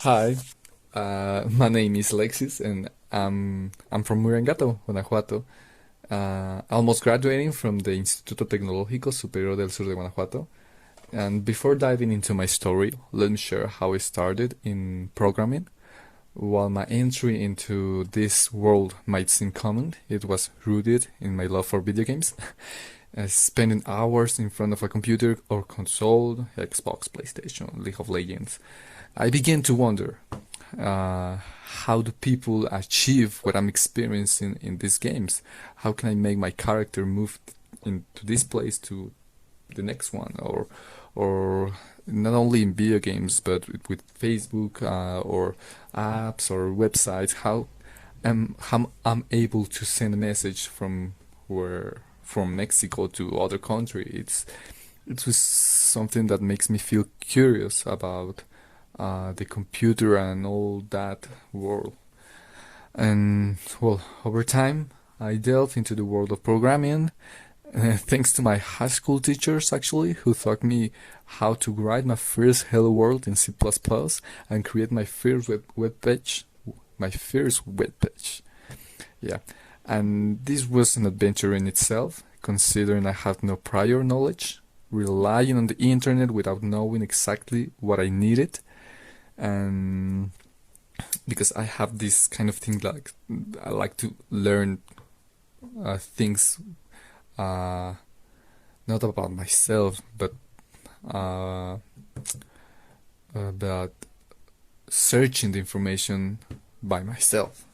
Hi, my name is Alexis, and I'm from Murangato, Guanajuato. Almost graduating from the Instituto Tecnológico Superior del Sur de Guanajuato. And before diving into my story, let me share how I started in programming. While my entry into this world might seem common, it was rooted in my love for video games. Spending hours in front of a computer or console, Xbox, PlayStation, League of Legends, I began to wonder, how do people achieve what I'm experiencing in these games? How can I make my character move into this place to the next one, or not only in video games but with Facebook, or apps or websites? How I'm able to send a message from Mexico to other country? It was something that makes me feel curious about the computer and all that world. And well, over time, I delved into the world of programming, thanks to my high school teachers actually, who taught me how to write my first Hello World in C++ and create my first web page. My first web page. Yeah. And this was an adventure in itself, considering I had no prior knowledge, relying on the internet without knowing exactly what I needed. And because I have this kind of thing, like I like to learn things, uh, not about myself, but uh, about searching the information by myself.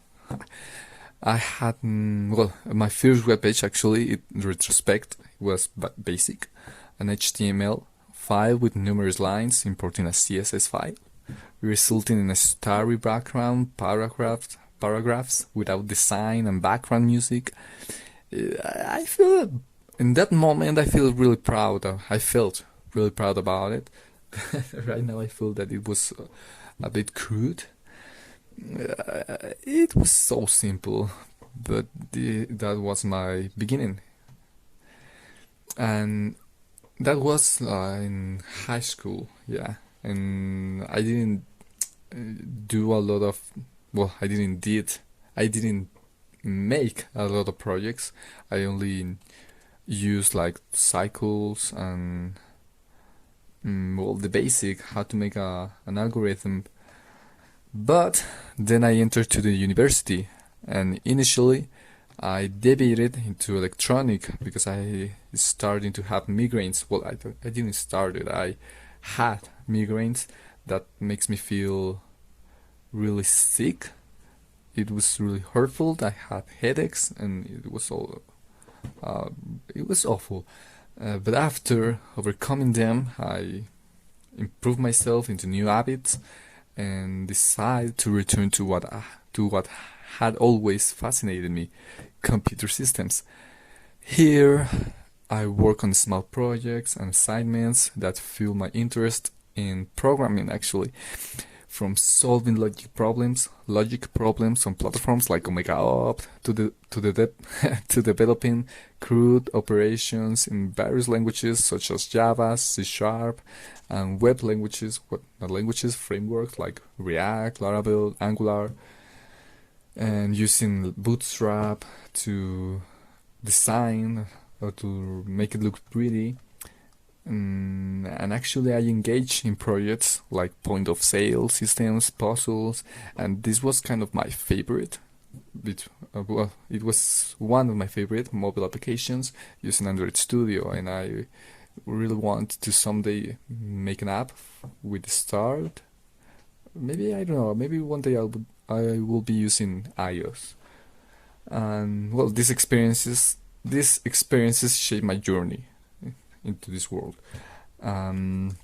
I had, well, my first webpage actually, in retrospect, was basic, an HTML file with numerous lines importing a CSS file, resulting in a starry background, paragraphs without design and background music. I feel in that moment I feel really proud. I felt really proud about it. Right now I feel that it was a bit crude. It was so simple, but that was my beginning, and that was in high school. Yeah, and I didn't do a lot of, well, I didn't make a lot of projects. I only used like cycles and, well, the basic, how to make an algorithm. But then I entered to the university, and initially I deviated into electronic because I started to have migraines. Well, I didn't start it. I had migraines that makes me feel really sick. It was really hurtful. I had headaches, and it was awful. But after overcoming them, I improved myself into new habits and decided to return to what had always fascinated me: computer systems. Here, I work on small projects and assignments that fuel my interest in programming, actually, from solving logic problems on platforms like Omega Opt to developing crude operations in various languages such as Java, C Sharp, and web languages, frameworks like React, Laravel, Angular, and using Bootstrap to design or to make it look pretty. And actually I engaged in projects like point of sale systems, puzzles, and this was kind of my favorite. Well, it was one of my favorite mobile applications using Android Studio, and I really want to someday make an app with Start. Maybe, I don't know, maybe one day I will be using iOS. And well, these experiences shape my journey into this world. And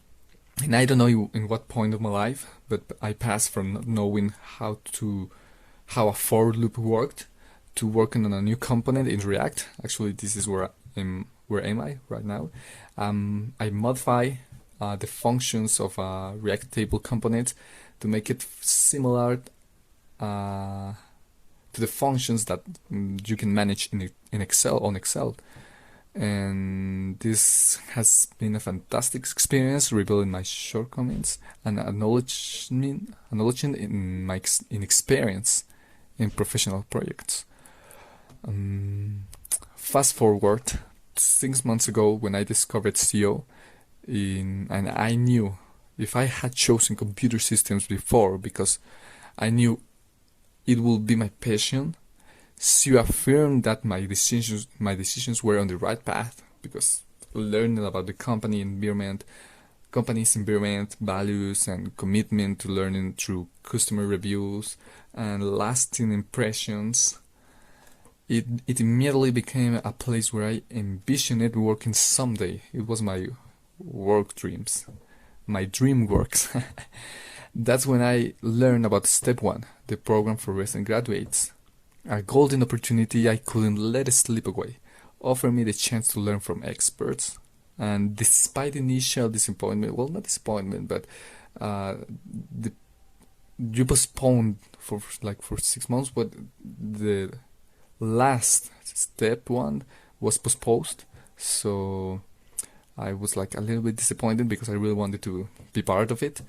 I don't know in what point of my life, but I passed from not knowing how a for loop worked to working on a new component in React. Actually, this is where am I right now. I modify the functions of a React table component to make it similar to the functions that you can manage in Excel. And this has been a fantastic experience, revealing my shortcomings and acknowledging in my inexperience in professional projects. Fast forward 6 months ago when I discovered Scio, and I knew if I had chosen computer systems before because I knew it would be my passion, Scio affirmed that my decisions were on the right path because learning about the company's environment, values, and commitment to learning through customer reviews and lasting impressions, it immediately became a place where I envisioned working someday. It was my work dreams, my dream works. That's when I learned about Step 1, the program for recent graduates. A golden opportunity I couldn't let slip away, offered me the chance to learn from experts. And despite initial disappointment, well, not disappointment, but you postponed for 6 months, but the last Step 1 was postponed. So I was like a little bit disappointed because I really wanted to be part of it.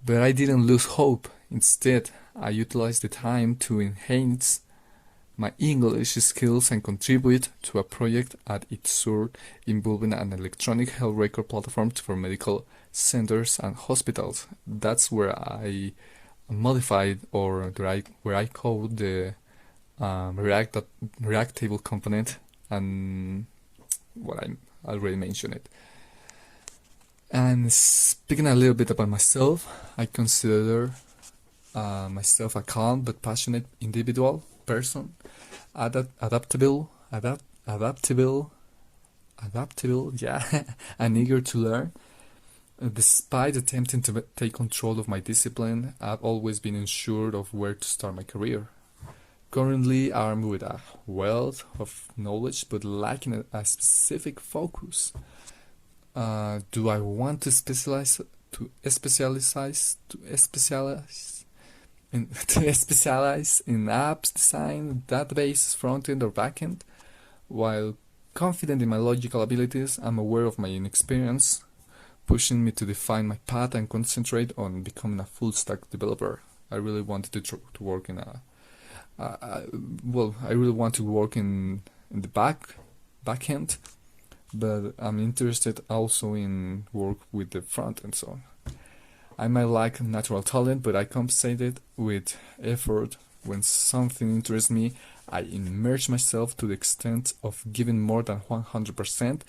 But I didn't lose hope. Instead, I utilized the time to enhance my English skills and contribute to a project at ITSUR involving an electronic health record platform for medical centers and hospitals. That's where I modified or where I code the React table component, and what I already mentioned it. And speaking a little bit about myself, I consider myself a calm but passionate individual person, adaptable, yeah, and eager to learn. Despite attempting to take control of my discipline, I've always been unsure of where to start my career. Currently armed with a wealth of knowledge but lacking a specific focus. Do I want to specialize in apps design, databases, front-end or back-end? While confident in my logical abilities, I'm aware of my inexperience, pushing me to define my path and concentrate on becoming a full-stack developer. I really wanted to work in I really want to work in the back end, but I'm interested also in work with the front and so on. I might lack natural talent, but I compensate it with effort. When something interests me, I immerse myself to the extent of giving more than 100%.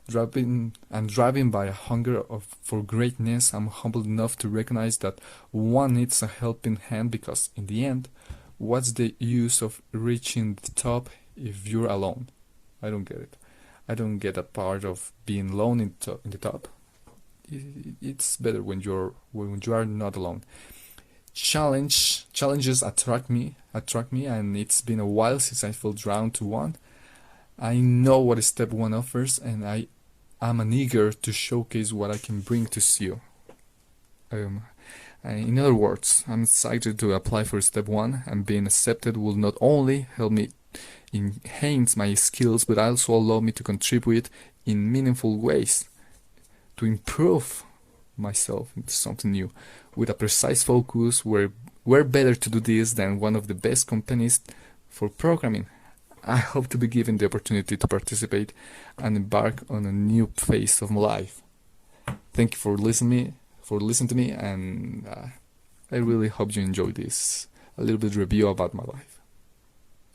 Driven by a hunger for greatness, I'm humble enough to recognize that one needs a helping hand because, in the end, what's the use of reaching the top if you're alone? I don't get it. I don't get a part of being alone in the top. It's better when you are not alone. Challenges attract me, and it's been a while since I felt drawn to one. I know what Step 1 offers, and I'm eager to showcase what I can bring to Scio. In other words, I'm excited to apply for Step 1, and being accepted will not only help me enhance my skills, but also allow me to contribute in meaningful ways, to improve myself into something new. With a precise focus, where better to do this than one of the best companies for programming. I hope to be given the opportunity to participate and embark on a new phase of my life. Thank you for listening to me, and I really hope you enjoyed this a little bit review about my life.